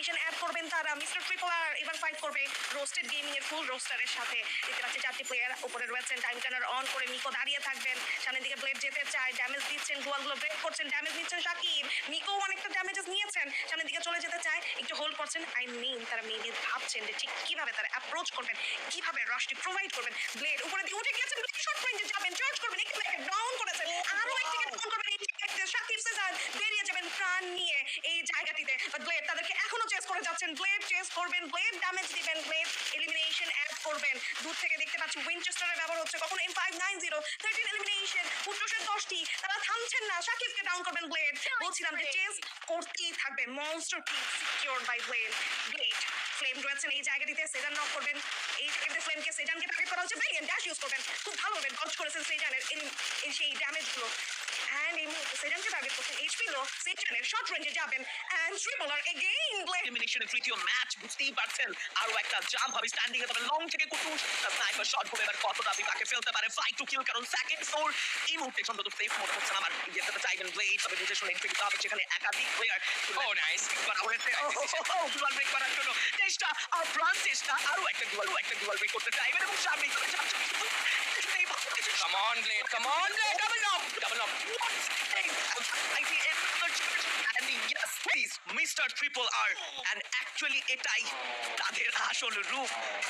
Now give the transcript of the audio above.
Elimination add করবেন তারা। Mister triple আর এবার ফাইট করবে রোস্টেড গেমিং এর ফুল রোস্টারের সাথে। দেখতে পাচ্ছি 4টি প্লেয়ার উপরে রয়েছেন, টাইম টার্নার অন করে মিকো দাঁড়িয়ে থাকবেন। সামনের দিকে ব্লেড যেতে চায়, ড্যামেজ দিচ্ছেন, গুলো ব্রেক করছেন, ড্যামেজ নিচ্ছেন শাকিব। মিকো অনেকটা ড্যামেজেস নিয়েছেন, সামনের দিকে চলে যেতে চায়, একটু হোল্ড করছেন। আই মিন তারা মেবি ভাবছেন যে ঠিক কিভাবে তারা অ্যাপ্রোচ করবেন, কিভাবে রশটি প্রোভাইড করবেন। ব্লেড উপরে দিয়ে উঠে গিয়েছেন, শর্ট রেঞ্জে যাবেন, চার্জ করবেন, একটু ডাউন করেছেন, আরো একটিকে ডাউন করবেন। শাকিব সেজান বেরিয়ে যাবেন প্রাণ নিয়ে এই জায়গাটিতে। ব্লেড তাদেরকে এখনো চেস করে যাচ্ছেন, ব্লেড চেস করবেন, ব্লেড ড্যামেজ দিবেন, ব্লেড এলিমিনেশন অ্যাড করবেন। দূর থেকে দেখতে পাচ্ছি উইনচেস্টারের ব্যবহার হচ্ছে, কখনো M590 13 এলিমিনেশন, পুত্রসের 10টি, তারা থামছেন না। শাকিবকে ডাউন করবেন ব্লেড। বলছিলাম যে চেস করতেই থাকবে। Monster team secure by Blade. Blade Flame রয়েছেন এই জায়গাটিতে, সেজান নক করবেন। এই জায়গাটিতে ফ্লেমকে সেজানকে টার্গেট করা হচ্ছে, ব্রিলিয়ান্ট ড্যাশ ইউজ করবেন, খুব ভালোভাবে ডজ করেছেন সেজানের সেই ড্যামেজগুলো। অ্যান্ড এই মুহূর্তে সেজানকে টার্গেট করছেন, এইচপি লো, সেজানের শর্ট রেঞ্জে যাবেন। অ্যান্ড ট্রিপল আর এগেইন ব্লেড এলিমিনেশনের তৃতীয় ম্যাচ, বুঝতেই পারছেন আরো একটা জাম্প হবে স্ট্যান্ডিং এ, তবে লং থেকে কুটুস স্নাইপার শট করে এবার কতটা বিপাকে ফেলতে পারে ফাইট টু কিল, কারণ সেকেন্ড ফ্লোর এই মুহূর্তে সম্ভবত সেফ মনে হচ্ছে না আমার। যেতে চাইবেন ব্লেড, তবে বুঝে শুনে এন্ট্রি দিতে হবে, যেখানে একাধিক প্লেয়ার ও নাইস করা হয়েছে ডুয়াল ব্রেক করার জন্য চেষ্টা, আর প্রাণ চেষ্টা, আরো একটা ডুয়াল ব্রেক করতে চাইবেন এবং সামনেই চলে যাচ্ছে। Come on Blade, come on Blade, double knock. Yes, please, Mr. Triple R, and actually এটাই তাদের আসল রূপ।